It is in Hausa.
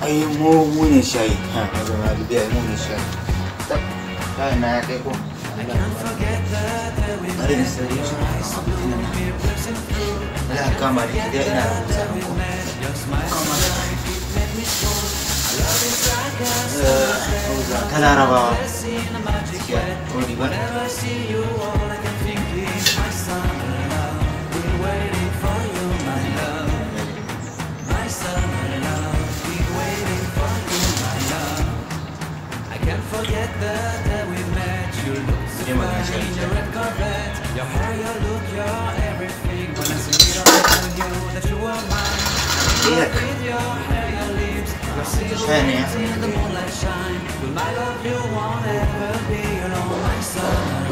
ai mu ne shayi ha zama biya mu ne shayi shayi na ya kai ko bari da sai shi Allah kama da kida ina da kusa ko ta larabawa gaskiya ko riba Forget the day we met. You look so fine in your red Corvette. Your hair, your look, your everything. When I see it, I tell you that you are mine. With your hair, your lips, your silhouette in the moonlight shine. Will my love you won't ever be alone, my son.